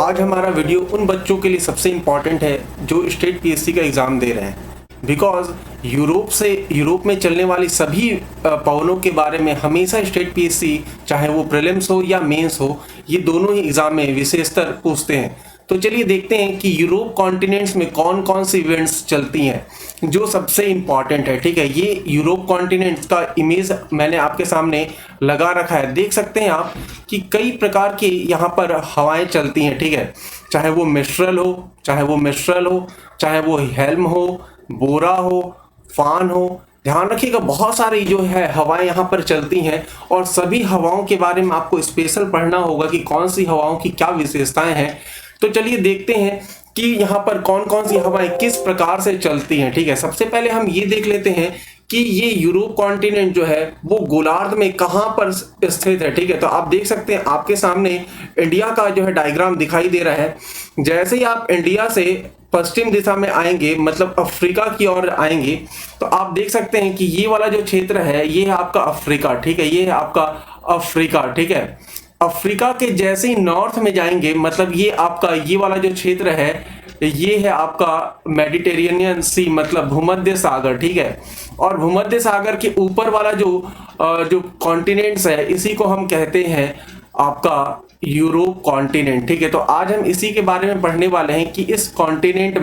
आज हमारा वीडियो उन बच्चों के लिए सबसे इम्पॉर्टेंट है जो स्टेट पीएससी का एग्ज़ाम दे रहे हैं। बिकॉज यूरोप में चलने वाली सभी पवनों के बारे में हमेशा स्टेट पीएससी, चाहे वो प्रीलिम्स हो या मेंस हो, ये दोनों ही एग्ज़ाम में विशेषतर पूछते हैं। तो चलिए देखते हैं कि यूरोप कॉन्टिनेंट्स में कौन कौन सी इवेंट्स चलती हैं जो सबसे इम्पॉर्टेंट है। ठीक है, ये यूरोप कॉन्टिनेंट्स का इमेज मैंने आपके सामने लगा रखा है। देख सकते हैं आप कि कई प्रकार की यहाँ पर हवाएं चलती हैं। ठीक है, चाहे वो मिस्ट्रल हो, चाहे वो हेल्म हो, बोरा हो, फान हो। ध्यान रखिएगा, बहुत सारी जो है हवाएं यहाँ पर चलती हैं और सभी हवाओं के बारे में आपको स्पेशल पढ़ना होगा कि कौन सी हवाओं की क्या विशेषताएं हैं। तो चलिए देखते हैं कि यहाँ पर कौन कौन सी हवाएं किस प्रकार से चलती हैं। ठीक है, सबसे पहले हम ये देख लेते हैं कि ये यूरोप कॉन्टिनेंट जो है वो गोलार्ध में कहाँ पर स्थित है। ठीक है, तो आप देख सकते हैं आपके सामने इंडिया का जो है डायग्राम दिखाई दे रहा है। जैसे ही आप इंडिया से पश्चिम दिशा में आएंगे, मतलब अफ्रीका की ओर आएंगे, तो आप देख सकते हैं कि ये वाला जो क्षेत्र है ये है आपका अफ्रीका। ठीक है, ये है आपका अफ्रीका। ठीक है, अफ्रीका के जैसे ही नॉर्थ में जाएंगे, मतलब ये आपका ये वाला जो क्षेत्र है ये है आपका मेडिटेरेनियन सी, मतलब भूमध्य सागर। ठीक है, और भूमध्य सागर के ऊपर वाला जो कॉन्टिनेंट्स है इसी को हम कहते हैं आपका यूरोप कॉन्टिनेंट। ठीक है, तो आज हम इसी के बारे में पढ़ने वाले हैं कि इस कॉन्टिनेंट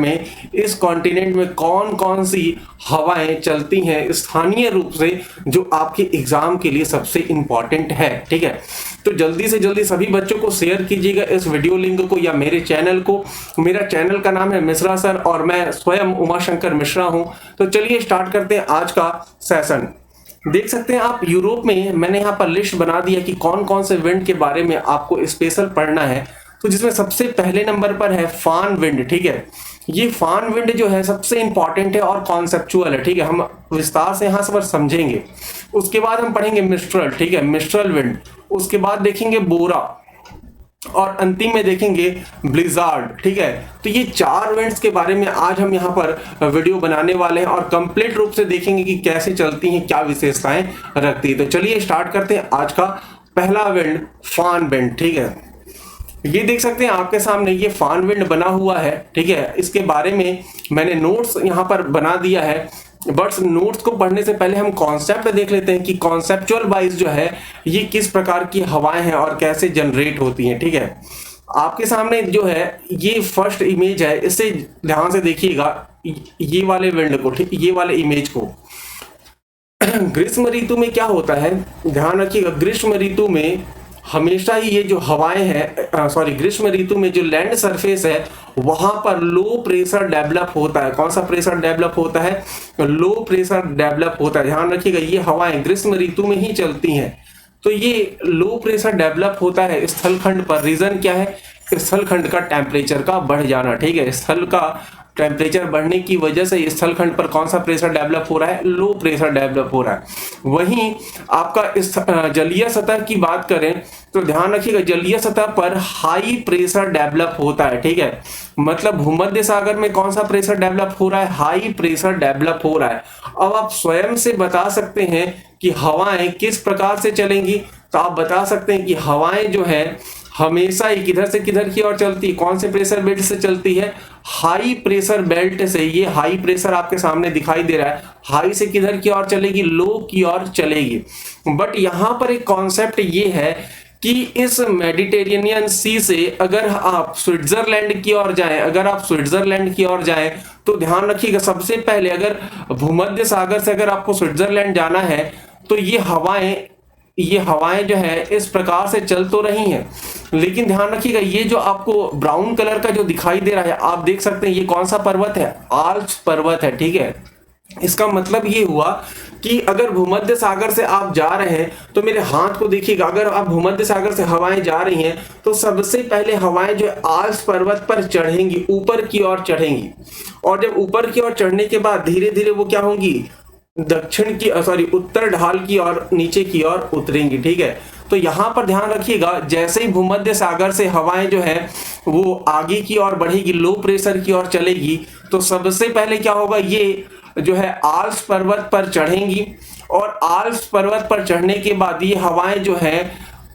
में कौन कौन सी हवाएं चलती हैं स्थानीय रूप से, जो आपके एग्जाम के लिए सबसे इंपॉर्टेंट है। ठीक है, तो जल्दी से जल्दी सभी बच्चों को शेयर कीजिएगा इस वीडियो लिंक को या मेरे चैनल को। मेरा चैनल का नाम है मिश्रा सर और मैं स्वयं उमाशंकर मिश्रा हूं। तो चलिए स्टार्ट करते हैं आज का सेशन। देख सकते हैं आप यूरोप में मैंने यहाँ पर लिस्ट बना दिया कि कौन कौन से विंड के बारे में आपको स्पेशल पढ़ना है। तो जिसमें सबसे पहले नंबर पर है फान विंड। ठीक है, ये फान विंड जो है सबसे इंपॉर्टेंट है और कॉन्सेप्चुअल है। ठीक है, हम विस्तार से यहाँ पर समझेंगे। उसके बाद हम पढ़ेंगे मिस्ट्रल। ठीक है, मिस्ट्रल विंड। उसके बाद देखेंगे बोरा और अंतिम में देखेंगे ब्लिजार्ड। ठीक है, तो ये चार विंड्स के बारे में आज हम यहाँ पर वीडियो बनाने वाले हैं और कंप्लीट रूप से देखेंगे कि कैसे चलती हैं, क्या विशेषताएं रखती है। तो चलिए स्टार्ट करते हैं आज का पहला विंड, फान विंड। ठीक है, ये देख सकते हैं आपके सामने ये फान विंड बना हुआ है। ठीक है, इसके बारे में मैंने नोट्स यहाँ पर बना दिया है, बट नोट्स को पढ़ने से पहले हम कॉन्सेप्ट देख लेते हैं कि कॉन्सेप्चुअल वाइज जो है ये किस प्रकार की हवाएं हैं और कैसे जनरेट होती हैं। ठीक है, आपके सामने जो है ये फर्स्ट इमेज है, इससे ध्यान से देखिएगा ये वाले विंड को। ठीक, ये वाले इमेज को। ग्रीष्म ऋतु में क्या होता है, ध्यान रखिएगा, ग्रीष्म ऋतु में हमेशा ही ये जो हवाएं हैं, ग्रीष्म ऋतु में जो लैंड सरफेस है वहां पर लो प्रेशर डेवलप होता है। कौन सा प्रेशर डेवलप होता है? लो प्रेशर डेवलप होता है। ध्यान रखिएगा, ये हवाएं ग्रीष्म ऋतु में ही चलती हैं। तो ये लो प्रेशर डेवलप होता है स्थलखंड पर। रीजन क्या है? स्थलखंड का टेम्परेचर का बढ़ जाना। ठीक है, स्थल का टेम्परेचर बढ़ने की वजह से स्थलखंड पर कौन सा प्रेशर डेवलप हो रहा है? लो प्रेशर डेवलप हो रहा है। वहीं आपका इस जलीय सतह की बात करें तो ध्यान रखिएगा, जलीय सतह पर हाई प्रेशर डेवलप होता है। ठीक है, मतलब भूमध्य सागर में कौन सा प्रेशर डेवलप हो रहा है? हाई प्रेशर डेवलप हो रहा है। अब आप स्वयं से बता सकते हैं कि हवाएं किस प्रकार से चलेंगी। तो आप बता सकते हैं कि हवाएं जो है हमेशा ही किधर से किधर की ओर चलती है? कौन से प्रेशर बेल्ट से चलती है? हाई प्रेशर बेल्ट से। ये हाई प्रेशर आपके सामने दिखाई दे रहा है। हाई से किधर की ओर चलेगी? लो की ओर चलेगी। बट यहां पर एक कॉन्सेप्ट ये है कि इस मेडिटेरेनियन सी से अगर आप स्विट्जरलैंड की ओर जाएं, तो ध्यान रखिएगा, सबसे पहले अगर भूमध्य सागर से अगर आपको स्विट्जरलैंड जाना है तो ये हवाएं जो है इस प्रकार से चल तो रही हैं, लेकिन ध्यान रखिएगा ये जो आपको ब्राउन कलर का जो दिखाई दे रहा है, आप देख सकते हैं ये कौन सा पर्वत है? आल्प्स पर्वत है। ठीक है, इसका मतलब ये हुआ कि अगर भूमध्य सागर से आप जा रहे हैं तो मेरे हाथ को देखिएगा, अगर आप भूमध्य सागर से हवाएं जा रही हैं तो सबसे पहले हवाएं जो आल्प्स पर्वत पर चढ़ेंगी, ऊपर की ओर चढ़ेंगी, और जब ऊपर की ओर चढ़ने के बाद धीरे धीरे वो क्या होंगी? उत्तर ढाल की ओर, नीचे की ओर उतरेंगी। ठीक है, तो यहां पर ध्यान रखिएगा, जैसे ही भूमध्य सागर से हवाएं जो है वो आगे की ओर बढ़ेगी, लो प्रेशर की ओर चलेगी, तो सबसे पहले क्या होगा? ये जो है आल्प्स पर्वत पर चढ़ेंगी और आल्प्स पर्वत पर चढ़ने के बाद ये हवाएं जो है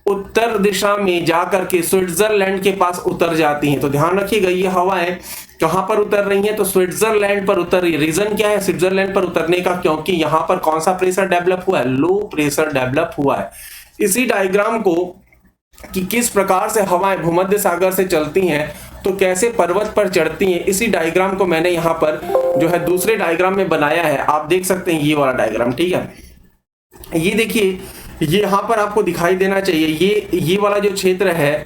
उत्तर दिशा में जाकर के स्विट्जरलैंड के पास उतर जाती हैं। तो ध्यान रखिएगा, ये हवाएं कहां पर उतर रही हैं? तो स्विट्जरलैंड पर उतर रही है। रीजन क्या है स्विट्जरलैंड पर उतरने का? क्योंकि यहां पर कौन सा प्रेशर डेवलप हुआ है? लो प्रेशर डेवलप हुआ है। इसी डायग्राम को कि किस प्रकार से हवाएं भूमध्य सागर से चलती हैं तो कैसे पर्वत पर चढ़ती हैं, इसी डायग्राम को मैंने यहाँ पर जो है दूसरे डायग्राम में बनाया है। आप देख सकते हैं ये वाला डायग्राम, ठीक है। ये देखिए, ये यहाँ पर आपको दिखाई देना चाहिए। ये वाला जो क्षेत्र है,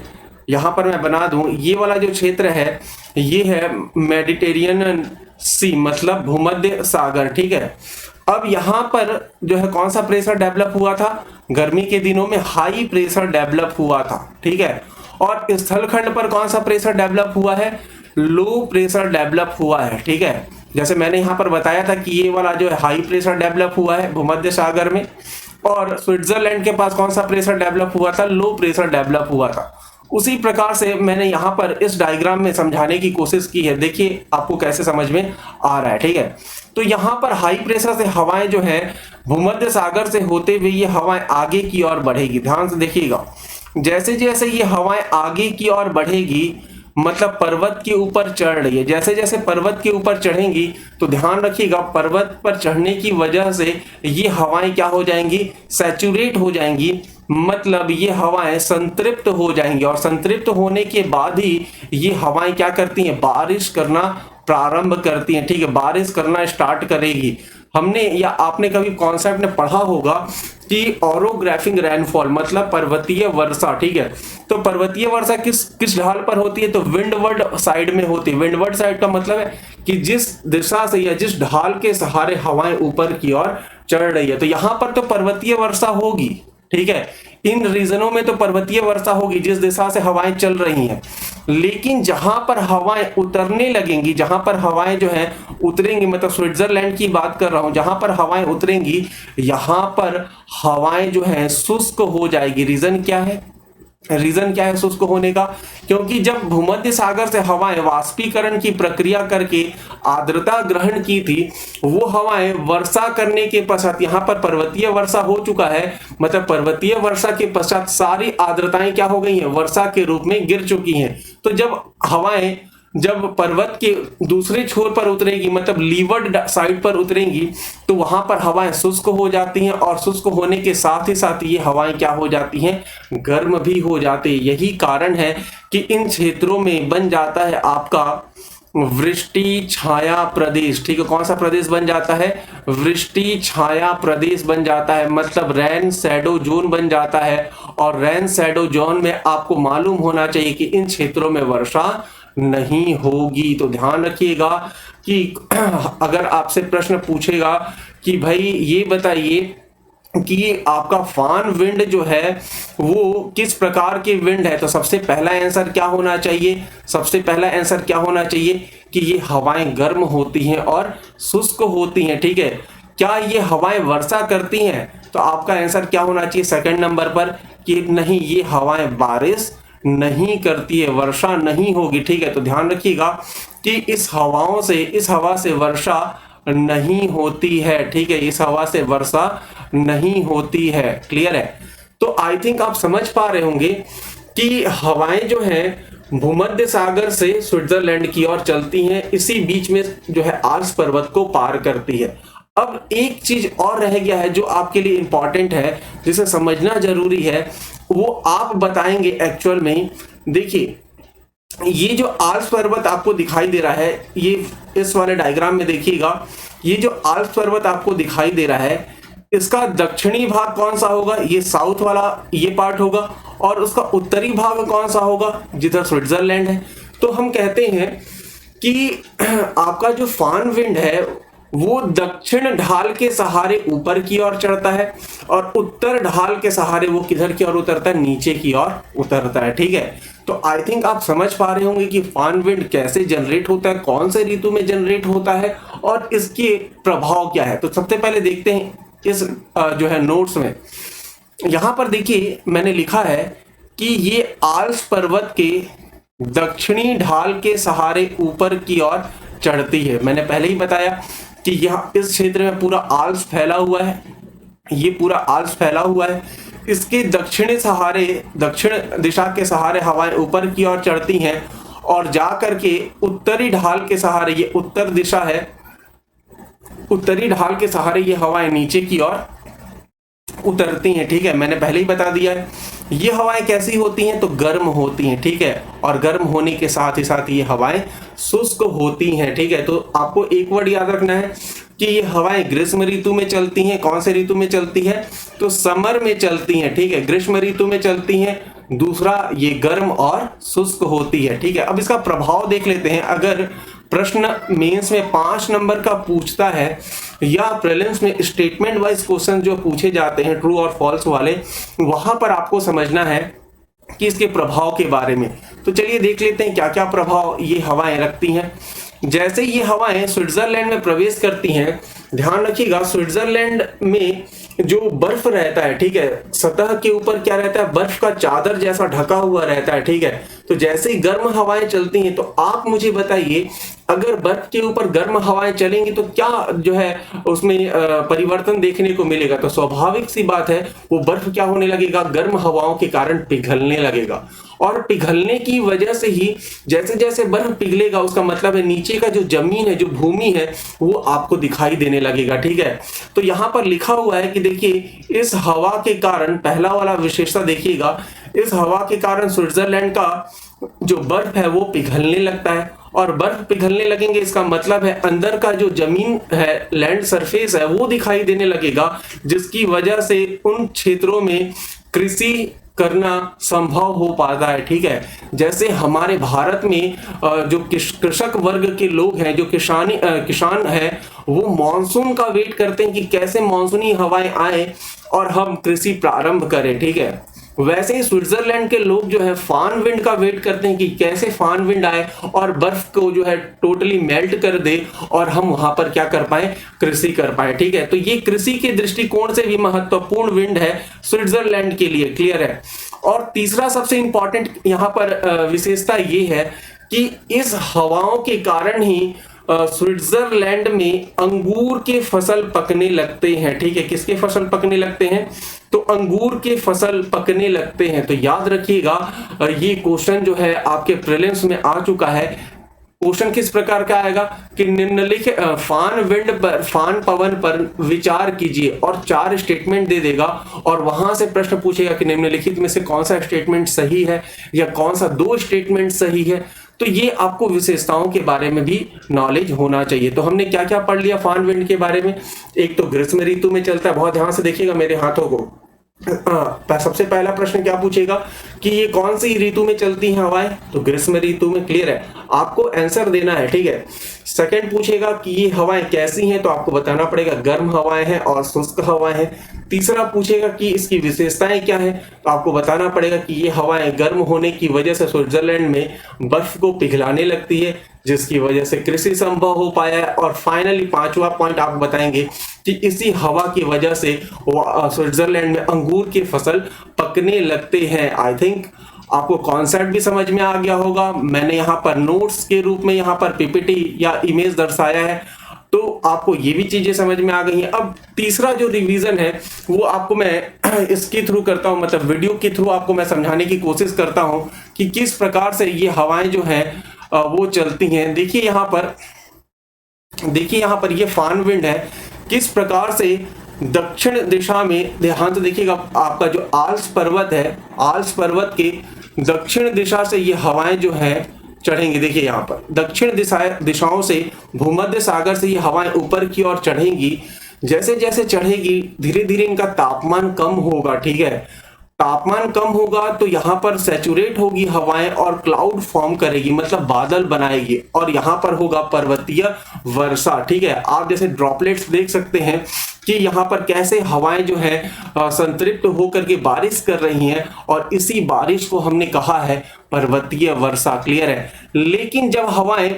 यहाँ पर मैं बना दूं, ये वाला जो क्षेत्र है ये है मेडिटेरियन सी, मतलब भूमध्य सागर, ठीक है। अब यहाँ पर जो है कौन सा प्रेशर डेवलप हुआ था? गर्मी के दिनों में हाई प्रेशर डेवलप हुआ था, ठीक है। और स्थलखंड पर कौन सा प्रेशर डेवलप हुआ है? लो प्रेशर डेवलप हुआ है, ठीक है। जैसे मैंने यहाँ पर बताया था कि ये वाला जो है हाई प्रेशर डेवलप हुआ है भूमध्य सागर में, और स्विट्जरलैंड के पास कौन सा प्रेशर डेवलप हुआ था? लो प्रेशर डेवलप हुआ था। उसी प्रकार से मैंने यहाँ पर इस डायग्राम में समझाने की कोशिश की है। देखिए आपको कैसे समझ में आ रहा है, ठीक है। तो यहाँ पर हाई प्रेशर से हवाएं जो है भूमध्य सागर से होते हुए ये हवाएं आगे की ओर बढ़ेगी। ध्यान से देखिएगा, जैसे जैसे ये हवाएं आगे की ओर बढ़ेगी, मतलब पर्वत के ऊपर चढ़ रही है, जैसे जैसे पर्वत के ऊपर चढ़ेंगी तो ध्यान रखिएगा पर्वत पर चढ़ने की वजह से ये हवाएं क्या हो जाएंगी? सैचुरेट हो जाएंगी, मतलब ये हवाएं संतृप्त हो जाएंगी, और संतृप्त होने के बाद ही ये हवाएं क्या करती हैं? बारिश करना प्रारंभ करती हैं, ठीक है। बारिश करना स्टार्ट करेगी। हमने या आपने कभी कॉन्सेप्ट में पढ़ा होगा कि ओरोग्राफिक रेनफॉल मतलब पर्वतीय वर्षा, ठीक है। तो पर्वतीय वर्षा किस ढाल पर होती है? तो विंडवर्ड साइड में होती है। विंडवर्ड साइड का मतलब है कि जिस दिशा से या जिस ढाल के सहारे हवाएं ऊपर की ओर चढ़ रही है। तो यहां पर तो पर्वतीय वर्षा होगी, ठीक है। इन रीजनों में तो पर्वतीय वर्षा होगी जिस दिशा से हवाएं चल रही हैं। लेकिन जहां पर हवाएं उतरने लगेंगी, जहां पर हवाएं जो हैं उतरेंगी, मतलब स्विट्जरलैंड की बात कर रहा हूं, जहां पर हवाएं उतरेंगी यहां पर हवाएं जो हैं शुष्क हो जाएगी। रीजन क्या है? रीजन क्या है शुष्क होने का? क्योंकि जब भूमध्य सागर से हवाएं वाष्पीकरण की प्रक्रिया करके आर्द्रता ग्रहण की थी, वो हवाएं वर्षा करने के पश्चात, यहाँ पर पर्वतीय वर्षा हो चुका है, मतलब पर्वतीय वर्षा के पश्चात सारी आर्द्रताएं क्या हो गई हैं? वर्षा के रूप में गिर चुकी हैं। तो जब हवाएं जब पर्वत के दूसरे छोर पर उतरेगी, मतलब लीवर्ड साइड पर उतरेंगी, तो वहां पर हवाएं शुष्क हो जाती हैं, और शुष्क होने के साथ ही साथ ये हवाएं क्या हो जाती हैं? गर्म भी हो जाती है। यही कारण है कि इन क्षेत्रों में बन जाता है आपका वृष्टि छाया प्रदेश, ठीक है। कौन सा प्रदेश बन जाता है? वृष्टि छाया प्रदेश बन जाता है, मतलब रेन शैडो जोन बन जाता है। और रेन शैडो जोन में आपको मालूम होना चाहिए कि इन क्षेत्रों में वर्षा नहीं होगी। तो ध्यान रखिएगा कि अगर आपसे प्रश्न पूछेगा कि भाई ये बताइए कि आपका फान विंड जो है वो किस प्रकार के विंड है, तो सबसे पहला आंसर क्या होना चाहिए? सबसे पहला आंसर क्या होना चाहिए कि ये हवाएं गर्म होती हैं और शुष्क होती हैं, ठीक है। क्या ये हवाएं वर्षा करती हैं? तो आपका आंसर क्या होना चाहिए सेकंड नंबर पर कि नहीं, ये हवाएं बारिश नहीं करती है, वर्षा नहीं होगी, ठीक है। तो ध्यान रखिएगा कि इस हवा से वर्षा नहीं होती है, ठीक है। इस हवा से वर्षा नहीं होती है, क्लियर है। तो आई थिंक आप समझ पा रहे होंगे कि हवाएं जो हैं भूमध्य सागर से स्विट्जरलैंड की ओर चलती हैं, इसी बीच में जो है आल्प्स पर्वत को पार करती है। अब एक चीज और रह गया है जो आपके लिए इंपॉर्टेंट है, जिसे समझना जरूरी है, वो आप बताएंगे एक्चुअल में। देखिए ये जो आल्प्स पर्वत आपको दिखाई दे रहा है, ये इस वाले डायग्राम में देखिएगा, ये जो आल्प्स पर्वत आपको दिखाई दे रहा है इसका दक्षिणी भाग कौन सा होगा? ये साउथ वाला ये पार्ट होगा। और उसका उत्तरी भाग कौन सा होगा? जिधर स्विट्जरलैंड है। तो हम कहते हैं कि आपका जो फान विंड है वो दक्षिण ढाल के सहारे ऊपर की ओर चढ़ता है, और उत्तर ढाल के सहारे वो किधर की ओर उतरता है? नीचे की ओर उतरता है, ठीक है। तो आई थिंक आप समझ पा रहे होंगे कि फान विंड कैसे जनरेट होता है, कौन से ऋतु में जनरेट होता है, और इसके प्रभाव क्या है। तो सबसे पहले देखते हैं इस जो है नोट्स में, यहां पर देखिए मैंने लिखा है कि ये आल्प्स पर्वत के दक्षिणी ढाल के सहारे ऊपर की ओर चढ़ती है। मैंने पहले ही बताया कि यह इस क्षेत्र में पूरा आल्प्स फैला हुआ है, ये पूरा आल्प्स फैला हुआ है। इसके दक्षिण दिशा के सहारे हवाएं ऊपर की ओर चढ़ती हैं और जा करके उत्तरी ढाल के सहारे, ये उत्तर दिशा है, उत्तरी ढाल के सहारे ये हवाएं नीचे की ओर उतरती हैं। ठीक है, मैंने पहले ही बता दिया है। ये हवाएं कैसी होती हैं? तो गर्म होती हैं। ठीक है, और गर्म होने के साथ ही साथ ये हवाएं शुष्क होती हैं। ठीक है, तो आपको एक वर्ड याद रखना है कि ये हवाएं ग्रीष्म ऋतु में चलती हैं। कौन से ऋतु में चलती है? तो समर में चलती हैं। ठीक है, ग्रीष्म ऋतु में चलती हैं। दूसरा, ये गर्म और शुष्क होती है। ठीक है, अब इसका प्रभाव देख लेते हैं। अगर प्रश्न मेंस में 5 नंबर का पूछता है या प्रीलिम्स में स्टेटमेंट वाइज क्वेश्चन जो पूछे जाते हैं ट्रू और फॉल्स वाले, वहां पर आपको समझना है कि इसके प्रभाव के बारे में। तो चलिए देख लेते हैं क्या क्या प्रभाव ये हवाएं रखती हैं। जैसे ये हवाएं स्विट्जरलैंड में प्रवेश करती हैं, ध्यान रखिएगा स्विट्जरलैंड में जो बर्फ रहता है, ठीक है, सतह के ऊपर क्या रहता है? बर्फ का चादर जैसा ढका हुआ रहता है। ठीक है, तो जैसे ही गर्म हवाएं चलती हैं, तो आप मुझे बताइए अगर बर्फ के ऊपर गर्म हवाएं चलेंगी तो क्या जो है उसमें परिवर्तन देखने को मिलेगा? तो स्वाभाविक सी बात है, वो बर्फ क्या होने लगेगा? गर्म हवाओं के कारण पिघलने लगेगा। और पिघलने की वजह से ही जैसे जैसे बर्फ पिघलेगा, उसका मतलब है नीचे का जो जमीन है, जो भूमि है, वो आपको दिखाई देने लगेगा। ठीक है, तो यहां पर लिखा हुआ है कि देखिए इस हवा के कारण, पहला वाला विशेषता देखिएगा, इस हवा के कारण स्विट्जरलैंड का जो बर्फ है वो पिघलने लगता है। और बर्फ पिघलने लगेंगे, इसका मतलब है अंदर का जो जमीन है, लैंड सरफेस है, वो दिखाई देने लगेगा, जिसकी वजह से उन क्षेत्रों में कृषि करना संभव हो पाता है। ठीक है, जैसे हमारे भारत में जो कृषक वर्ग के लोग हैं, जो किसान हैं, वो मॉनसून का वेट करते हैं कि कैसे मॉनसूनी हवाएं आए और हम कृषि प्रारंभ करें। ठीक है, वैसे ही स्विट्जरलैंड के लोग जो है फान विंड का वेट करते हैं कि कैसे फान विंड आए और बर्फ को जो है टोटली मेल्ट कर दे और हम वहां पर क्या कर पाए? कृषि कर पाए। ठीक है, तो ये कृषि के दृष्टिकोण से भी महत्वपूर्ण विंड है स्विट्जरलैंड के लिए। क्लियर है? और तीसरा सबसे इंपॉर्टेंट यहाँ पर विशेषता ये है कि इस हवाओं के कारण ही स्विट्जरलैंड में अंगूर के फसल पकने लगते हैं। ठीक है, किसके फसल पकने लगते हैं? तो अंगूर के फसल पकने लगते हैं। तो याद रखिएगा ये क्वेश्चन जो है आपके प्रीलिम्स में आ चुका है। क्वेश्चन किस प्रकार का आएगा कि निम्नलिखित फान पवन पर विचार कीजिए और 4 स्टेटमेंट दे देगा और वहां से प्रश्न पूछेगा कि निम्नलिखित में से कौन सा स्टेटमेंट सही है या कौन सा 2 स्टेटमेंट सही है। तो ये आपको विशेषताओं के बारे में भी नॉलेज होना चाहिए। तो हमने क्या क्या पढ़ लिया फान विंड के बारे में? एक तो ग्रीष्म ऋतु में चलता है, बहुत ध्यान से देखिएगा मेरे हाथों को। सबसे पहला प्रश्न क्या पूछेगा कि ये कौन सी ऋतु में चलती हैं हवाएं? तो ग्रीष्म ऋतु में। क्लियर है? आपको आंसर देना है। ठीक है, सेकंड पूछेगा कि ये हवाएं कैसी हैं? तो आपको बताना पड़ेगा गर्म हवाएं हैं और शुष्क हवाएं हैं। तीसरा पूछेगा कि इसकी विशेषताएं क्या है? तो आपको बताना पड़ेगा कि ये हवाएं गर्म होने की वजह से स्विट्जरलैंड में बर्फ को पिघलाने लगती है, जिसकी वजह से कृषि संभव हो पाया है। और फाइनली 5वां पॉइंट आप बताएंगे कि इसी हवा की वजह से स्विट्जरलैंड में अंगूर की फसल पकने लगते हैं। आई थिंक आपको कॉन्सेप्ट भी समझ में आ गया होगा। मैंने यहाँ पर नोट्स के रूप में यहाँ पर पीपीटी या इमेज दर्शाया है, तो आपको ये भी चीजें समझ में आ गई हैं। अब तीसरा जो रिवीजन है वो आपको मैं इसके थ्रू करता हूँ, मतलब वीडियो के थ्रू आपको मैं समझाने की कोशिश करता हूँ कि किस प्रकार से ये हवाएं जो हैं वो चलती हैं। देखिए यहाँ पर ये फान विंड है, किस प्रकार से दक्षिण दिशा में, ध्यान से देखिएगा, आपका जो आल्प्स पर्वत है, आल्प्स पर्वत के दक्षिण दिशा से ये हवाएं जो है चढ़ेंगी। देखिए यहाँ पर दक्षिण दिशाओं से, भूमध्य सागर से ये हवाएं ऊपर की ओर चढ़ेंगी। जैसे जैसे चढ़ेगी धीरे धीरे इनका तापमान कम होगा। ठीक है, तापमान कम होगा तो यहाँ पर सैचुरेट होगी हवाएं और क्लाउड फॉर्म करेगी, मतलब बादल बनाएगी, और यहाँ पर होगा पर्वतीय वर्षा। ठीक है, आप जैसे ड्रॉपलेट्स देख सकते हैं कि यहाँ पर कैसे हवाएं जो है संतृप्त होकर के बारिश कर रही हैं, और इसी बारिश को हमने कहा है पर्वतीय वर्षा। क्लियर है? लेकिन जब हवाएं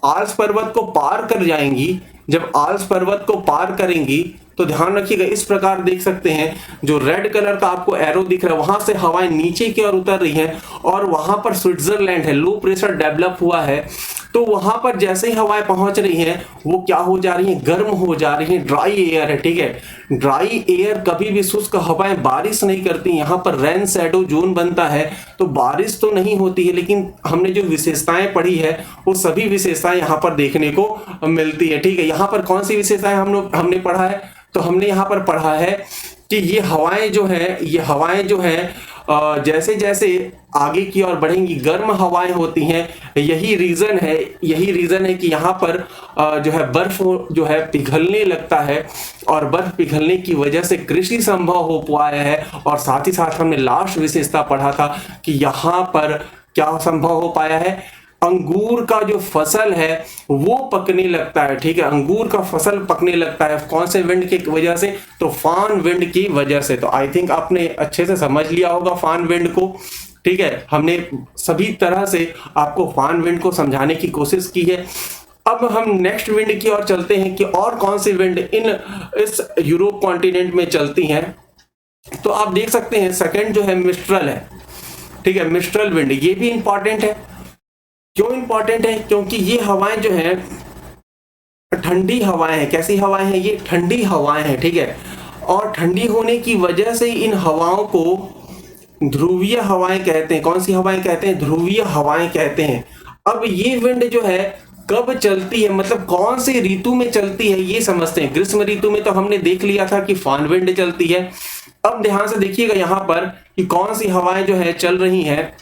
आल्प्स पर्वत को पार कर जाएंगी, जब आल्प्स पर्वत को पार करेंगी, तो ध्यान रखिएगा इस प्रकार देख सकते हैं, जो रेड कलर का आपको एरो दिख रहा है, वहां से हवाएं नीचे की ओर उतर रही हैं और वहां पर स्विट्जरलैंड है, लो प्रेशर डेवलप हुआ है, तो वहां पर जैसे ही हवाएं पहुंच रही हैं वो क्या हो जा रही हैं, गर्म हो जा रही हैं, ड्राई एयर है, ठीक है। ड्राई एयर कभी भी शुष्क हवाएं बारिश नहीं करती, यहाँ पर रेन शैडो जोन बनता है, तो बारिश तो नहीं होती है, लेकिन हमने जो विशेषताएं पढ़ी है वो सभी विशेषताएं यहाँ पर देखने को मिलती है, ठीक है। यहाँ पर कौन सी विशेषताएं हमने पढ़ा है, तो हमने यहाँ पर पढ़ा है कि ये हवाएं जो हैं जैसे जैसे आगे की ओर बढ़ेंगी गर्म हवाएं होती हैं। यही रीजन है कि यहाँ पर जो है बर्फ जो है पिघलने लगता है, और बर्फ पिघलने की वजह से कृषि संभव हो पाया है। और साथ ही साथ हमने लास्ट विशेषता पढ़ा था कि यहाँ पर क्या संभव हो पाया है, अंगूर का जो फसल है वो पकने लगता है, ठीक है। अंगूर का फसल पकने लगता है कौन से विंड की वजह से, तो फान विंड की वजह से। तो आई थिंक आपने अच्छे से समझ लिया होगा फान विंड को, ठीक है। हमने सभी तरह से आपको फान विंड को समझाने की कोशिश की है। अब हम नेक्स्ट विंड की ओर चलते हैं कि और कौन सी विंड इस यूरोप कॉन्टिनेंट में चलती हैं। तो आप देख सकते हैं सेकंड जो है मिस्ट्रल है, ठीक है। मिस्ट्रल विंड ये भी इंपॉर्टेंट है। क्यों इंपॉर्टेंट है, क्योंकि ये हवाएं जो हैं ठंडी हवाएं हैं। कैसी हवाएं हैं, ये ठंडी हवाएं हैं, ठीक है। और ठंडी होने की वजह से इन हवाओं को ध्रुवीय हवाएं कहते हैं। कौन सी हवाएं कहते हैं, ध्रुवीय हवाएं कहते हैं। अब ये विंड जो है कब चलती है, मतलब कौन सी ऋतु में चलती है, ये समझते हैं। ग्रीष्म ऋतु में तो हमने देख लिया था कि फान विंड चलती है। अब ध्यान से देखिएगा यहाँ पर कि कौन सी हवाएं जो है चल रही हैं।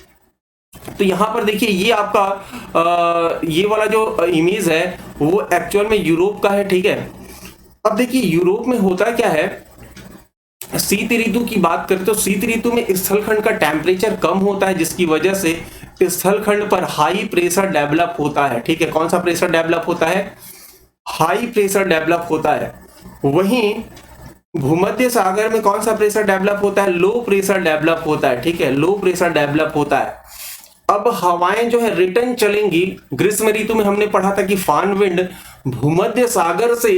तो यहाँ पर देखिए ये आपका ये वाला जो इमेज है वो एक्चुअल में यूरोप का है, ठीक है। अब देखिए यूरोप में होता क्या है, शीत ऋतु की बात करें तो शीत ऋतु में स्थलखंड का टेम्परेचर कम होता है, जिसकी वजह से स्थलखंड पर हाई प्रेशर डेवलप होता है, ठीक है। कौन सा प्रेशर डेवलप होता है, हाई प्रेशर डेवलप होता है। वहीं भूमध्य सागर में कौन सा प्रेशर डेवलप होता है, लो प्रेशर डेवलप होता है, ठीक है। लो प्रेशर डेवलप होता है। अब हवाएं जो है रिटर्न चलेंगी। ग्रीष्म ऋतु में हमने पढ़ा था कि फान विंड भूमध्य सागर से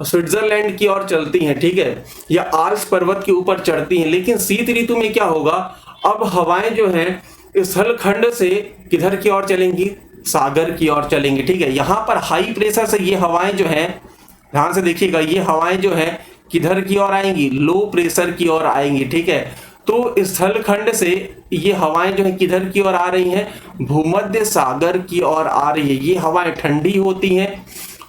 स्विट्जरलैंड की ओर चलती हैं, ठीक है, या आल्प्स पर्वत के ऊपर चढ़ती हैं। लेकिन शीत ऋतु में क्या होगा, अब हवाएं जो हैं स्थलखंड से किधर की ओर चलेंगी, सागर की ओर चलेंगी, ठीक है। यहाँ पर हाई प्रेशर से ये हवाएं जो हैं, ध्यान से देखिएगा, ये हवाएं जो हैं किधर की ओर आएंगी, लो प्रेशर की ओर आएंगी, ठीक है। तो स्थलखंड से ये हवाएं जो है किधर की ओर आ रही हैं, भूमध्य सागर की ओर आ रही है। ये हवाएं ठंडी होती हैं,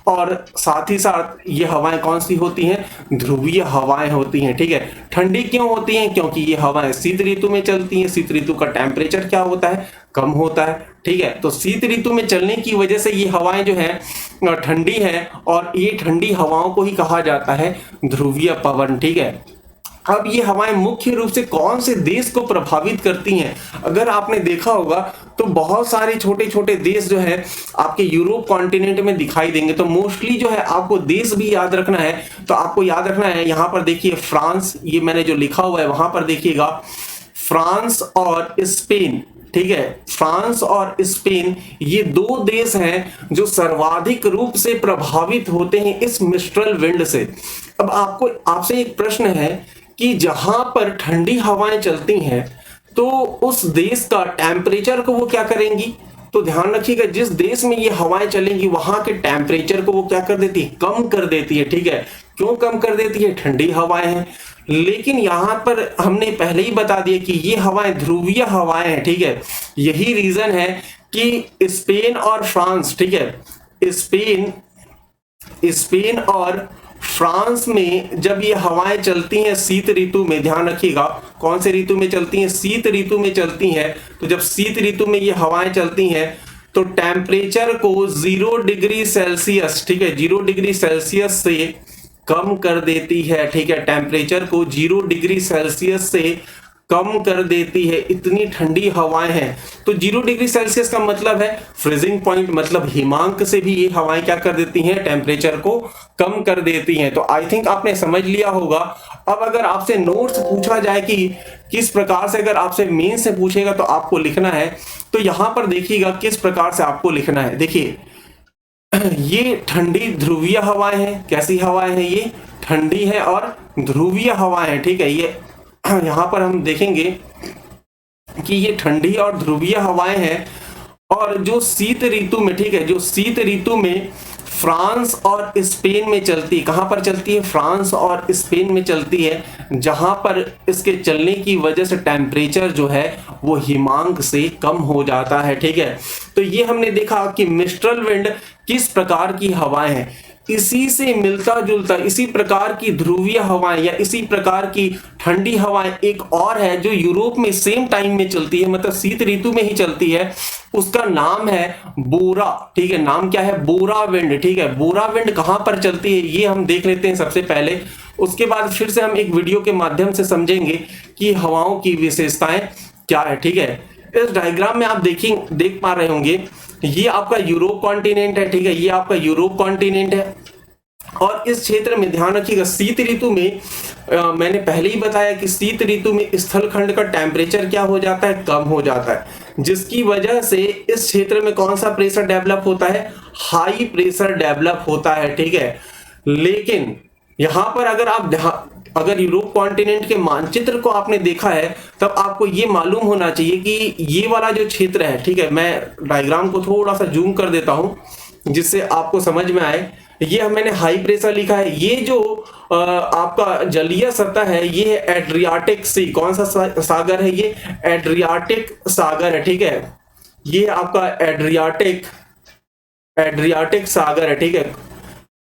और साथ ही साथ ये हवाएं कौन सी होती हैं, ध्रुवीय हवाएं होती हैं, ठीक है। ठंडी क्यों होती हैं, क्योंकि ये हवाएं शीत ऋतु में चलती हैं। शीत ऋतु का टेम्परेचर क्या होता है, कम होता है, ठीक है। तो शीत ऋतु में चलने की वजह से ये हवाएं जो है ठंडी है, और ये ठंडी हवाओं को ही कहा जाता है ध्रुवीय पवन, ठीक है। अब ये हवाएं मुख्य रूप से कौन से देश को प्रभावित करती हैं, अगर आपने देखा होगा तो बहुत सारे छोटे छोटे देश जो है आपके यूरोप कॉन्टिनेंट में दिखाई देंगे। तो मोस्टली जो है आपको देश भी याद रखना है। तो आपको याद रखना है, यहाँ पर देखिए फ्रांस, ये मैंने जो लिखा हुआ है वहां पर देखिएगा, फ्रांस और स्पेन, ठीक है। फ्रांस और स्पेन ये दो देश हैं जो सर्वाधिक रूप से प्रभावित होते हैं इस मिस्ट्रल विंड से। अब आपसे एक प्रश्न है कि जहां पर ठंडी हवाएं चलती हैं तो उस देश का टेम्परेचर को वो क्या करेंगी, तो ध्यान रखिएगा, जिस देश में ये हवाएं चलेंगी वहां के टेम्परेचर को वो क्या कर देती है, कम कर देती है, ठीक है। क्यों कम कर देती है, ठंडी हवाएं हैं। लेकिन यहां पर हमने पहले ही बता दिया कि ये हवाएं ध्रुवीय हवाएं हैं, ठीक है। यही रीजन है कि स्पेन और फ्रांस, ठीक है, स्पेन और फ्रांस में जब ये हवाएं चलती हैं शीत ऋतु में, ध्यान रखिएगा कौन से ऋतु में चलती हैं, शीत ऋतु में चलती हैं। तो जब शीत ऋतु में ये हवाएं चलती हैं तो टेम्परेचर को 0 डिग्री सेल्सियस, ठीक है, 0 डिग्री सेल्सियस से कम कर देती है, ठीक है। टेम्परेचर को 0 डिग्री सेल्सियस से कम कर देती है, इतनी ठंडी हवाएं हैं। तो 0 डिग्री सेल्सियस का मतलब है फ्रीजिंग पॉइंट, मतलब हिमांक से भी ये हवाएं क्या कर देती हैं, टेम्परेचर को कम कर देती हैं। तो आई थिंक आपने समझ लिया होगा। अब अगर आपसे नोट्स पूछा जाए कि किस प्रकार से, अगर आपसे मेन से पूछेगा तो आपको लिखना है, तो यहां पर देखिएगा किस प्रकार से आपको लिखना है। देखिए ये ठंडी ध्रुवीय हवाएं हैं, कैसी हवाएं हैं, ये ठंडी है और ध्रुवीय हवाएं हैं, ठीक है। ये यहाँ पर हम देखेंगे कि ये ठंडी और ध्रुवीय हवाएं हैं, और जो शीत ऋतु में, ठीक है, जो शीत ऋतु में फ्रांस और स्पेन में चलती है। कहां पर चलती है? फ्रांस और स्पेन में चलती है, जहां पर इसके चलने की वजह से टेम्परेचर जो है वो हिमांक से कम हो जाता है, ठीक है। तो ये हमने देखा कि मिस्ट्रल विंड किस प्रकार की हवाएं हैं। इसी से मिलता जुलता, इसी प्रकार की ध्रुवीय हवाएं या इसी प्रकार की ठंडी हवाएं एक और है जो यूरोप में सेम टाइम में चलती है, मतलब शीत ऋतु में ही चलती है। उसका नाम है बोरा, ठीक है। नाम क्या है? बोरा विंड, ठीक है। बोरा विंड कहां पर चलती है ये हम देख लेते हैं सबसे पहले। उसके बाद फिर से हम एक वीडियो के माध्यम से समझेंगे कि हवाओं की विशेषताएं क्या है, ठीक है। इस डायग्राम में आप देख पा रहे होंगे, ये आपका यूरोप कॉन्टिनेंट है, ठीक है। ये आपका यूरोप कॉन्टिनेंट है और इस क्षेत्र में ध्यान रखिएगा, शीत ऋतु में मैंने पहले ही बताया कि शीत ऋतु में स्थलखंड का टेम्परेचर क्या हो जाता है? कम हो जाता है, जिसकी वजह से इस क्षेत्र में कौन सा प्रेशर डेवलप होता है? हाई प्रेशर डेवलप होता है, ठीक है। लेकिन यहां पर अगर यूरोप कॉन्टिनेंट के मानचित्र को आपने देखा है तब आपको ये मालूम होना चाहिए कि ये वाला जो क्षेत्र है, ठीक है, मैं डायग्राम को थोड़ा सा जूम कर देता हूं जिससे आपको समझ में आए। ये मैंने हाई प्रेशर लिखा है। ये जो आपका जलीय सतह है ये है एड्रियाटिक सी। कौन सा सागर है? ये एड्रियाटिक सागर है, ठीक है। ये आपका एड्रियाटिक सागर है, ठीक है।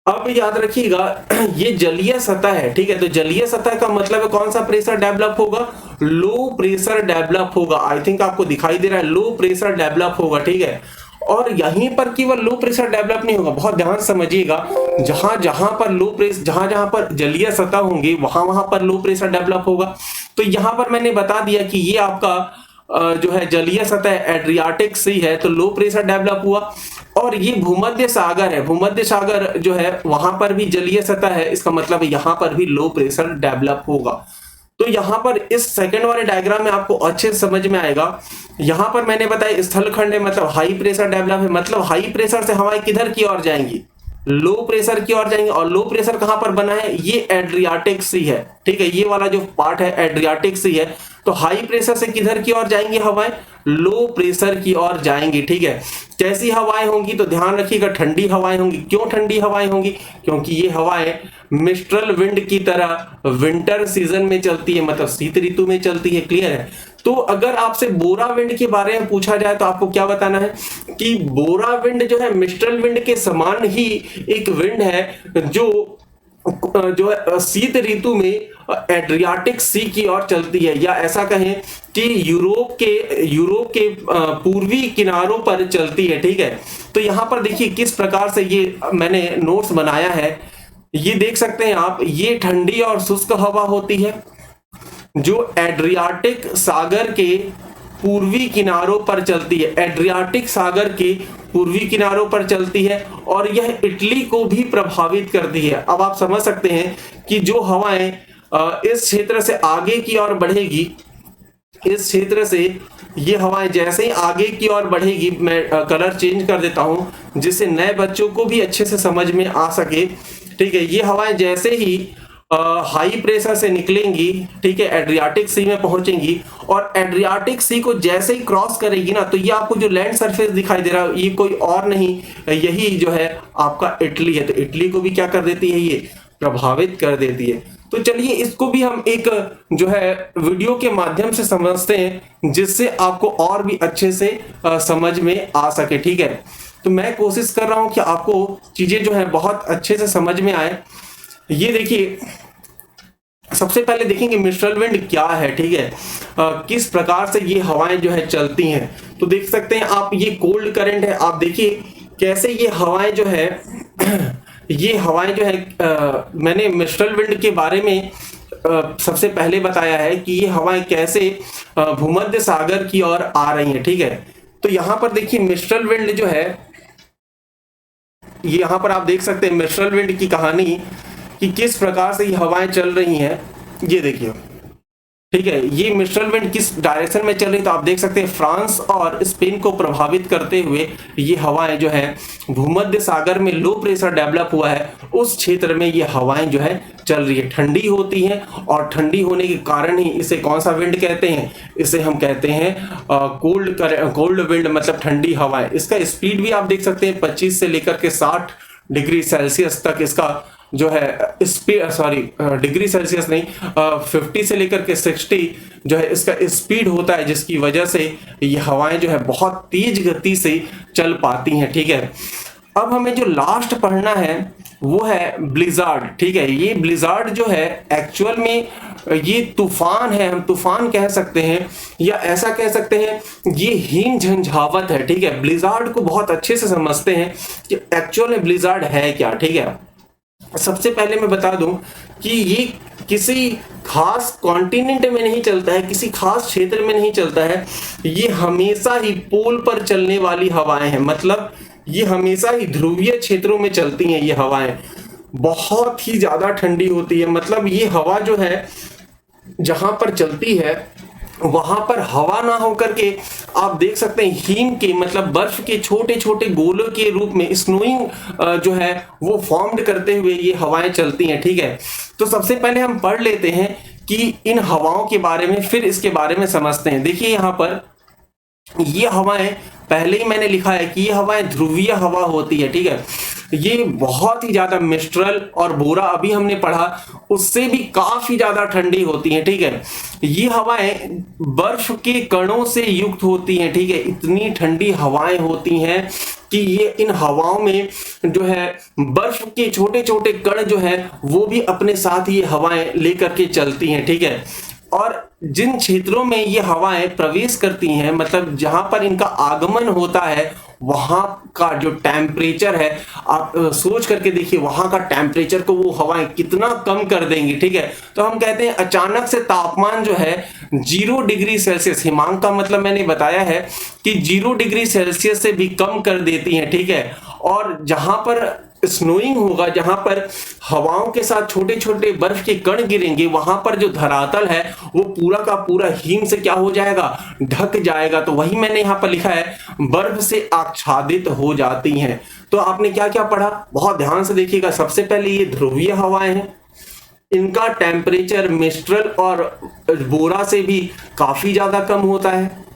अब याद रखिएगा ये जलीय सतह है, ठीक है। तो जलीय सतह का मतलब है कौन सा प्रेशर डेवलप होगा? लो प्रेशर डेवलप होगा। आई थिंक आपको दिखाई दे रहा है, लो प्रेशर डेवलप होगा, ठीक है। और यहीं पर केवल लो प्रेशर डेवलप नहीं होगा, बहुत ध्यान समझिएगा। जहां जहां पर जलीय सतह होंगी वहां पर लो प्रेशर डेवलप होगा। तो यहां पर मैंने बता दिया कि ये आपका जो है जलीय सतह एड्रियाटिक सी है, तो लो प्रेशर डेवलप हुआ। और ये भूमध्य सागर है, भूमध्य सागर जो है वहां पर भी जलीय सतह है, इसका मतलब यहां पर भी लो प्रेशर डेवलप होगा। तो यहां पर इस सेकंड वाले डायग्राम में आपको अच्छे से समझ में आएगा। यहां पर मैंने बताया स्थलखंड है, मतलब हाई प्रेशर डेवलप है, मतलब हाई प्रेशर से हवाएं किधर की ओर जाएंगी? लो प्रेशर की ओर जाएंगे। और लो प्रेशर कहां पर बना है? ये एड्रियाटिक सी है, ठीक है। ये वाला जो पार्ट है एड्रियाटिक सी है। तो हाई प्रेशर से किधर की ओर जाएंगी हवाएं? लो प्रेशर की ओर जाएंगी, ठीक है। कैसी हवाएं होंगी? तो ध्यान रखिएगा, ठंडी हवाएं होंगी। क्यों ठंडी हवाएं होंगी? क्योंकि ये हवाएं मिस्ट्रल विंड की तरह विंटर सीजन में चलती है, मतलब शीत ऋतु में चलती है। क्लियर है? तो अगर आपसे बोरा विंड के बारे में पूछा जाए तो आपको क्या बताना है कि बोरा विंड जो है मिस्ट्रल विंड के समान ही एक विंड है जो है शीत ऋतु में एड्रियाटिक सी की ओर चलती है, या ऐसा कहें कि यूरोप के पूर्वी किनारों पर चलती है, ठीक है। तो यहां पर देखिए किस प्रकार से ये मैंने नोट्स बनाया है। ये देख सकते हैं आप, ये ठंडी और शुष्क हवा होती है जो एड्रियाटिक सागर के पूर्वी किनारों पर चलती है, एड्रियाटिक सागर के पूर्वी किनारों पर चलती है और यह इटली को भी प्रभावित करती है। अब आप समझ सकते हैं कि जो हवाएं इस क्षेत्र से आगे की ओर बढ़ेगी, इस क्षेत्र से ये हवाएं जैसे ही आगे की ओर बढ़ेगी, मैं कलर चेंज कर देता हूं जिससे नए बच्चों को भी अच्छे से समझ में आ सके, ठीक है। ये हवाएं जैसे ही हाई प्रेशर से निकलेंगी, ठीक है, एड्रियाटिक सी में पहुंचेंगी और एड्रियाटिक सी को जैसे ही क्रॉस करेगी ना, तो ये आपको जो लैंड सरफेस दिखाई दे रहा है ये कोई और नहीं, यही जो है आपका इटली है। तो इटली को भी क्या कर देती है? ये प्रभावित कर देती है। तो चलिए इसको भी हम एक जो है वीडियो के माध्यम से समझते हैं जिससे आपको और भी अच्छे से समझ में आ सके, ठीक है। तो मैं कोशिश कर रहा हूं कि आपको चीजें जो है बहुत अच्छे से समझ में आए। ये देखिए, सबसे पहले देखेंगे मिस्ट्रल विंड क्या है, ठीक है, किस प्रकार से ये हवाएं जो है चलती हैं। तो देख सकते हैं आप, ये कोल्ड करंट है। आप देखिए कैसे ये हवाएं जो है ये हवाएं जो है मैंने मिस्ट्रल विंड के बारे में सबसे पहले बताया है कि ये हवाएं कैसे भूमध्य सागर की ओर आ रही हैं, ठीक है। तो यहां पर देखिए मिस्ट्रल विंड जो है, ये यहां पर आप देख सकते हैं मिस्ट्रल विंड की कहानी कि किस प्रकार से ये हवाएं चल रही हैं। ये देखिए ठीक है। ये मिस्ट्रल विंड किस डायरेक्शन में चल रही, तो आप देख सकते हैं फ्रांस और स्पेन को प्रभावित करते हुए ये हवाएं जो है भूमध्य सागर में लो प्रेशर डेवलप हुआ है, उस क्षेत्र में ये हवाएं जो है चल रही है, ठंडी होती हैं और ठंडी होने के कारण ही इसे कौन सा विंड कहते हैं, इसे हम कहते हैं कोल्ड विंड, मतलब ठंडी हवाएं। इसका स्पीड भी आप देख सकते हैं 25 से लेकर के 60 डिग्री सेल्सियस तक इसका जो है डिग्री सेल्सियस नहीं, 50 से लेकर के 60 जो है इसका स्पीड होता है, जिसकी वजह से ये हवाएं जो है बहुत तेज गति से चल पाती हैं। ठीक है, अब हमें जो लास्ट पढ़ना है वो है ब्लिजार्ड। ठीक है, ये ब्लिजार्ड जो है एक्चुअल में ये तूफान है, हम तूफान कह सकते हैं या ऐसा कह सकते हैं ये हिम झंझावत है। ठीक है, ब्लिजार्ड को बहुत अच्छे से समझते हैं कि एक्चुअल में ब्लिजार्ड है क्या। ठीक है, सबसे पहले मैं बता दूं कि ये किसी खास कॉन्टिनेंट में नहीं चलता है, किसी खास क्षेत्र में नहीं चलता है, ये हमेशा ही पोल पर चलने वाली हवाएं हैं, मतलब ये हमेशा ही ध्रुवीय क्षेत्रों में चलती हैं। ये हवाएं बहुत ही ज्यादा ठंडी होती है, मतलब ये हवा जो है जहां पर चलती है वहां पर हवा ना होकर के आप देख सकते हैं हिम के मतलब बर्फ के छोटे छोटे गोलों के रूप में स्नोइंग जो है वो फॉर्म्ड करते हुए ये हवाएं चलती हैं। ठीक है, तो सबसे पहले हम पढ़ लेते हैं कि इन हवाओं के बारे में, फिर इसके बारे में समझते हैं। देखिए यहाँ पर ये हवाएं, पहले ही मैंने लिखा है कि ये हवाएं ध्रुवीय हवा होती है। ठीक है, ये बहुत ही ज्यादा मिस्ट्रल और बोरा अभी हमने पढ़ा उससे भी काफी ज्यादा ठंडी होती हैं। ठीक है, ये हवाएं बर्फ के कणों से युक्त होती हैं। ठीक है, इतनी ठंडी हवाएं होती हैं कि ये इन हवाओं में जो है बर्फ के छोटे छोटे कण जो है वो भी अपने साथ ये हवाएं लेकर के चलती हैं। ठीक है, और जिन क्षेत्रों में ये हवाएं प्रवेश करती हैं, मतलब जहां पर इनका आगमन होता है, वहां का जो टेम्परेचर है आप सोच करके देखिए, वहां का टेम्परेचर को वो हवाएं कितना कम कर देंगी। ठीक है, तो हम कहते हैं अचानक से तापमान जो है 0 डिग्री सेल्सियस, हिमांक का मतलब मैंने बताया है कि 0 डिग्री सेल्सियस से भी कम कर देती हैं। ठीक है, और जहां पर स्नोइंग होगा, जहां पर हवाओं के साथ छोटे छोटे बर्फ के कण गिरेंगे, वहां पर जो धरातल है वो पूरा का पूरा हिम से क्या हो जाएगा, ढक जाएगा। तो वही मैंने यहां पर लिखा है बर्फ से आच्छादित हो जाती हैं। तो आपने क्या क्या पढ़ा, बहुत ध्यान से देखिएगा। सबसे पहले ये ध्रुवीय हवाएं हैं, इनका टेम्परेचर मिस्ट्रल और बोरा से भी काफी ज्यादा कम होता है।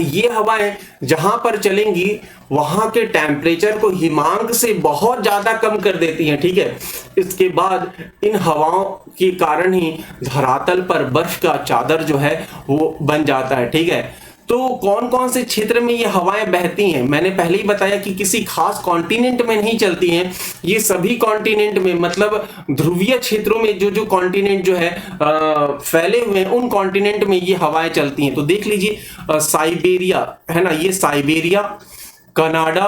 ये हवाएं जहां पर चलेंगी वहां के टेम्परेचर को हिमांक से बहुत ज्यादा कम कर देती हैं। ठीक है, इसके बाद इन हवाओं के कारण ही धरातल पर बर्फ का चादर जो है वो बन जाता है। ठीक है, तो कौन कौन से क्षेत्र में ये हवाएं बहती हैं, मैंने पहले ही बताया कि किसी खास कॉन्टिनेंट में नहीं चलती हैं, ये सभी कॉन्टिनेंट में, मतलब ध्रुवीय क्षेत्रों में जो जो कॉन्टिनेंट जो है फैले हुए हैं उन कॉन्टिनेंट में ये हवाएं चलती हैं। तो देख लीजिए साइबेरिया है ना, ये साइबेरिया, कनाडा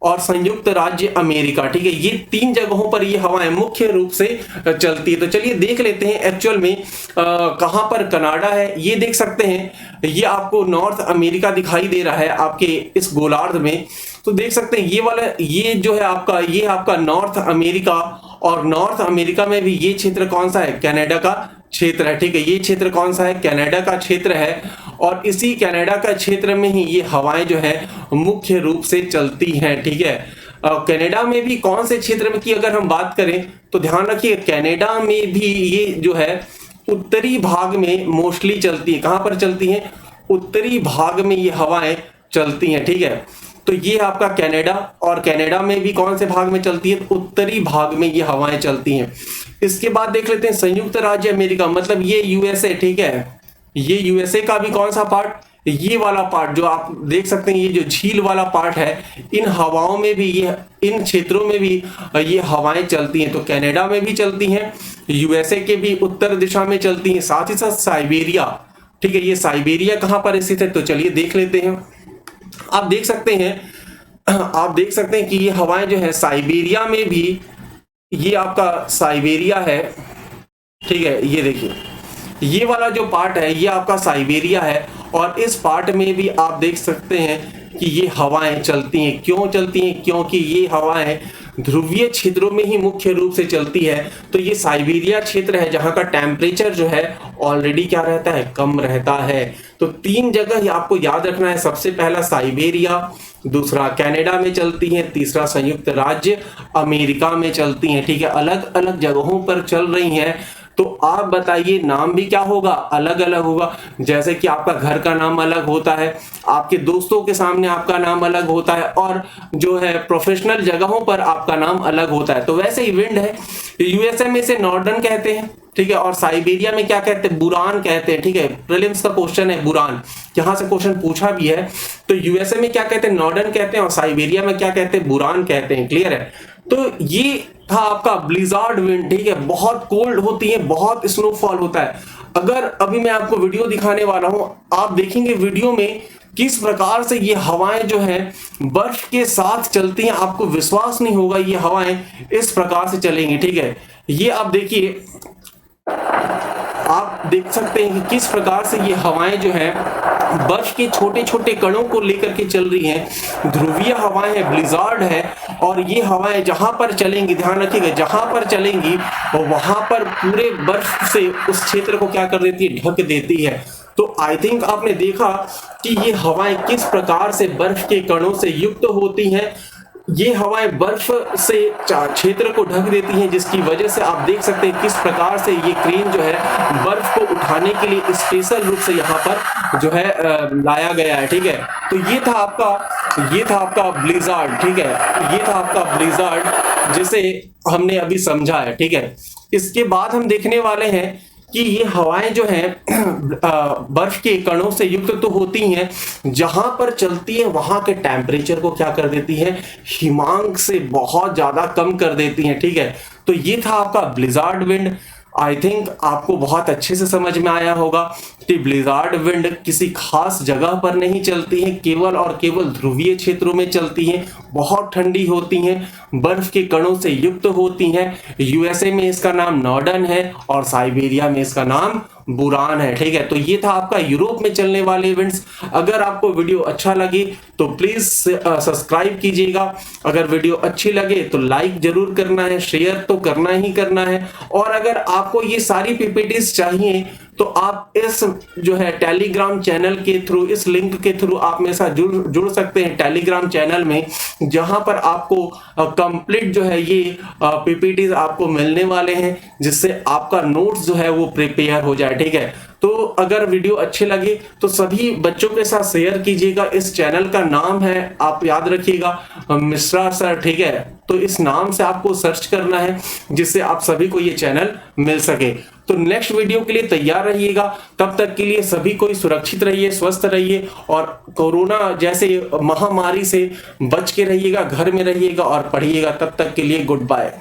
और संयुक्त राज्य अमेरिका। ठीक है, ये 3 जगहों पर ये हवाएं मुख्य रूप से चलती है। तो चलिए देख लेते हैं एक्चुअल में कहां पर कनाडा है। ये देख सकते हैं, ये आपको नॉर्थ अमेरिका दिखाई दे रहा है आपके इस गोलार्ध में। तो देख सकते हैं ये वाला, ये जो है आपका, ये आपका नॉर्थ अमेरिका, और नॉर्थ अमेरिका में भी ये क्षेत्र कौन सा है, कनाडा का क्षेत्र है। ठीक है, ये क्षेत्र कौन सा है, कनाडा का क्षेत्र है, और इसी कनाडा का क्षेत्र में ही ये हवाएं जो है मुख्य रूप से चलती हैं। ठीक है, कनाडा में भी कौन से क्षेत्र में की अगर हम बात करें तो ध्यान रखिए कनाडा में भी ये जो है उत्तरी भाग में मोस्टली चलती है। कहां पर चलती हैं, उत्तरी भाग में ये हवाएं चलती हैं। ठीक है, तो ये आपका कनाडा, और कनाडा में भी कौन से भाग में चलती है, उत्तरी भाग में ये हवाएं चलती हैं। इसके बाद देख लेते हैं संयुक्त राज्य अमेरिका, मतलब ये यूएसए। ठीक है, ये यूएसए का भी कौन सा पार्ट, ये वाला पार्ट जो आप देख सकते हैं, ये जो झील वाला पार्ट है, इन हवाओं में भी ये, इन क्षेत्रों में भी ये हवाएं चलती हैं। तो कनाडा में भी चलती हैं, यूएसए के भी उत्तर दिशा में चलती हैं, साथ ही साथ साइबेरिया। ठीक है, ये साइबेरिया कहां पर स्थित है, तो चलिए देख लेते हैं। आप देख सकते हैं कि ये हवाएं जो है साइबेरिया में भी, ये आपका साइबेरिया है। ठीक है, ये देखिए ये वाला जो पार्ट है ये आपका साइबेरिया है, और इस पार्ट में भी आप देख सकते हैं कि ये हवाएं चलती हैं। क्यों चलती हैं? क्योंकि ये हवाएं ध्रुवीय क्षेत्रों में ही मुख्य रूप से चलती है। तो ये साइबेरिया क्षेत्र है जहां का टेम्परेचर जो है ऑलरेडी क्या रहता है, कम रहता है। तो 3 जगह ही आपको याद रखना है। सबसे पहला साइबेरिया, दूसरा कनाडा में चलती हैं, तीसरा संयुक्त राज्य अमेरिका में चलती हैं। ठीक है, अलग अलग जगहों पर चल रही हैं। तो आप बताइए नाम भी क्या होगा, अलग अलग होगा। जैसे कि आपका घर का नाम अलग होता है, आपके दोस्तों के सामने आपका नाम अलग होता है, और जो है प्रोफेशनल जगहों पर आपका नाम अलग होता है। तो वैसे ही विंड है, यूएसए में इसे नॉर्डर्न कहते हैं। ठीक है, और साइबेरिया में क्या कहते हैं, बुरान कहते हैं। ठीक है, प्रीलिम्स का क्वेश्चन है बुरान, यहां से क्वेश्चन पूछा भी है। तो यूएसए में क्या कहते हैं, नॉर्डर्न कहते हैं, और साइबेरिया में क्या कहते हैं, बुरान कहते हैं। क्लियर है? तो ये था आपका ब्लिजार्ड विंड। ठीक है, बहुत कोल्ड होती है, बहुत स्नोफॉल होता है। अगर अभी मैं आपको वीडियो दिखाने वाला हूं, आप देखेंगे वीडियो में किस प्रकार से ये हवाएं जो है बर्फ के साथ चलती हैं। आपको विश्वास नहीं होगा, ये हवाएं इस प्रकार से चलेंगी। ठीक है, ये आप देखिए, आप देख सकते हैं कि किस प्रकार से ये हवाएं जो है बर्फ के छोटे छोटे कणों को लेकर के चल रही हैं। ध्रुवीय हवाएं है, ब्लिजार्ड है, और ये हवाएं जहां पर चलेंगी, ध्यान रखिएगा, जहां पर चलेंगी वहां पर पूरे बर्फ से उस क्षेत्र को क्या कर देती है, ढक देती है। तो आई थिंक आपने देखा कि ये हवाएं किस प्रकार से बर्फ के कणों से युक्त होती हैं। ये हवाएं बर्फ से क्षेत्र को ढक देती हैं, जिसकी वजह से आप देख सकते हैं किस प्रकार से ये क्रेन जो है बर्फ को उठाने के लिए स्पेशल रूप से यहाँ पर जो है लाया गया है। ठीक है, तो ये था आपका ब्लिजार्ड। ठीक है, ये था आपका ब्लिजार्ड जिसे हमने अभी समझा है। ठीक है, इसके बाद हम देखने वाले हैं कि ये हवाएं जो हैं बर्फ के कणों से युक्त तो होती हैं, जहां पर चलती है वहां के टेम्परेचर को क्या कर देती है, हिमांक से बहुत ज्यादा कम कर देती हैं। ठीक है, तो ये था आपका ब्लिजार्ड विंड। आई थिंक आपको बहुत अच्छे से समझ में आया होगा कि ब्लिजार्ड विंड किसी खास जगह पर नहीं चलती है, केवल और केवल ध्रुवीय क्षेत्रों में चलती हैं, बहुत ठंडी होती हैं, बर्फ के कणों से युक्त होती हैं। यूएसए में इसका नाम नॉर्डर्न है और साइबेरिया में इसका नाम बुरान है। ठीक है, तो ये था आपका यूरोप में चलने वाले इवेंट्स। अगर आपको वीडियो अच्छा लगे तो प्लीज सब्सक्राइब कीजिएगा। अगर वीडियो अच्छी लगे तो लाइक जरूर करना है, शेयर तो करना ही करना है। और अगर आपको ये सारी पीपीटीज चाहिए तो आप इस जो है टेलीग्राम चैनल के थ्रू, इस लिंक के थ्रू आप मेरे साथ जुड़ सकते हैं टेलीग्राम चैनल में, जहां पर आपको कंप्लीट जो है ये पीपीटीज आपको मिलने वाले हैं, जिससे आपका नोट्स जो है वो प्रिपेयर हो जाए। ठीक है, तो अगर वीडियो अच्छे लगे तो सभी बच्चों के साथ शेयर कीजिएगा। इस चैनल का नाम है, आप याद रखिएगा, मिश्रा सर। ठीक है, तो इस नाम से आपको सर्च करना है, जिससे आप सभी को ये चैनल मिल सके। तो नेक्स्ट वीडियो के लिए तैयार रहिएगा। तब तक के लिए सभी कोई सुरक्षित रहिए, स्वस्थ रहिए, और कोरोना जैसे महामारी से बच के रहिएगा, घर में रहिएगा और पढ़िएगा। तब तक के लिए गुड बाय।